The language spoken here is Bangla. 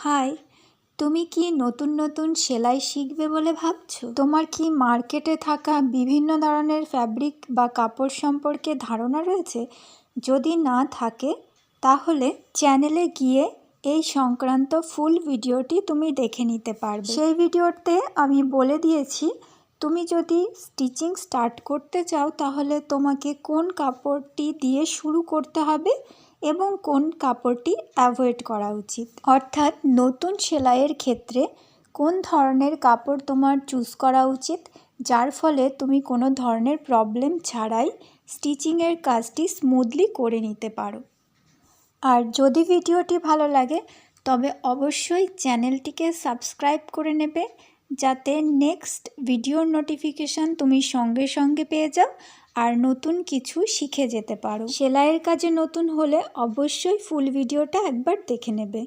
হাই, তুমি কি নতুন নতুন সেলাই শিখবে বলে ভাবছো? তোমার কি মার্কেটে থাকা বিভিন্ন ধরনের ফ্যাব্রিক বা কাপড় সম্পর্কে ধারণা রয়েছে? যদি না থাকে তাহলে চ্যানেলে গিয়ে এই সংক্রান্ত ফুল ভিডিওটি তুমি দেখে নিতে পারবে। সেই ভিডিওতে আমি বলে দিয়েছি তুমি যদি স্টিচিং স্টার্ট করতে চাও তাহলে তোমাকে কোন কাপড়টি দিয়ে শুরু করতে হবে এবং কোন কাপড়টি অ্যাভয়েড করা উচিত। অর্থাৎ নতুন সেলাইয়ের ক্ষেত্রে কোন ধরনের কাপড় তোমার চুজ করা উচিত, যার ফলে তুমি কোনো ধরনের প্রবলেম ছাড়াই স্টিচিংয়ের কাজটি স্মুথলি করে নিতে পারো। আর যদি ভিডিওটি ভালো লাগে তবে অবশ্যই চ্যানেলটিকে সাবস্ক্রাইব করে নেবে, যাতে নেক্সট ভিডিওর নোটিফিকেশান তুমি সঙ্গে সঙ্গে পেয়ে যাও আর নতুন কিছু শিখে যেতে পারো। সেলাইয়ের কাজে নতুন হলে অবশ্যই ফুল ভিডিওটা একবার দেখে নেবে।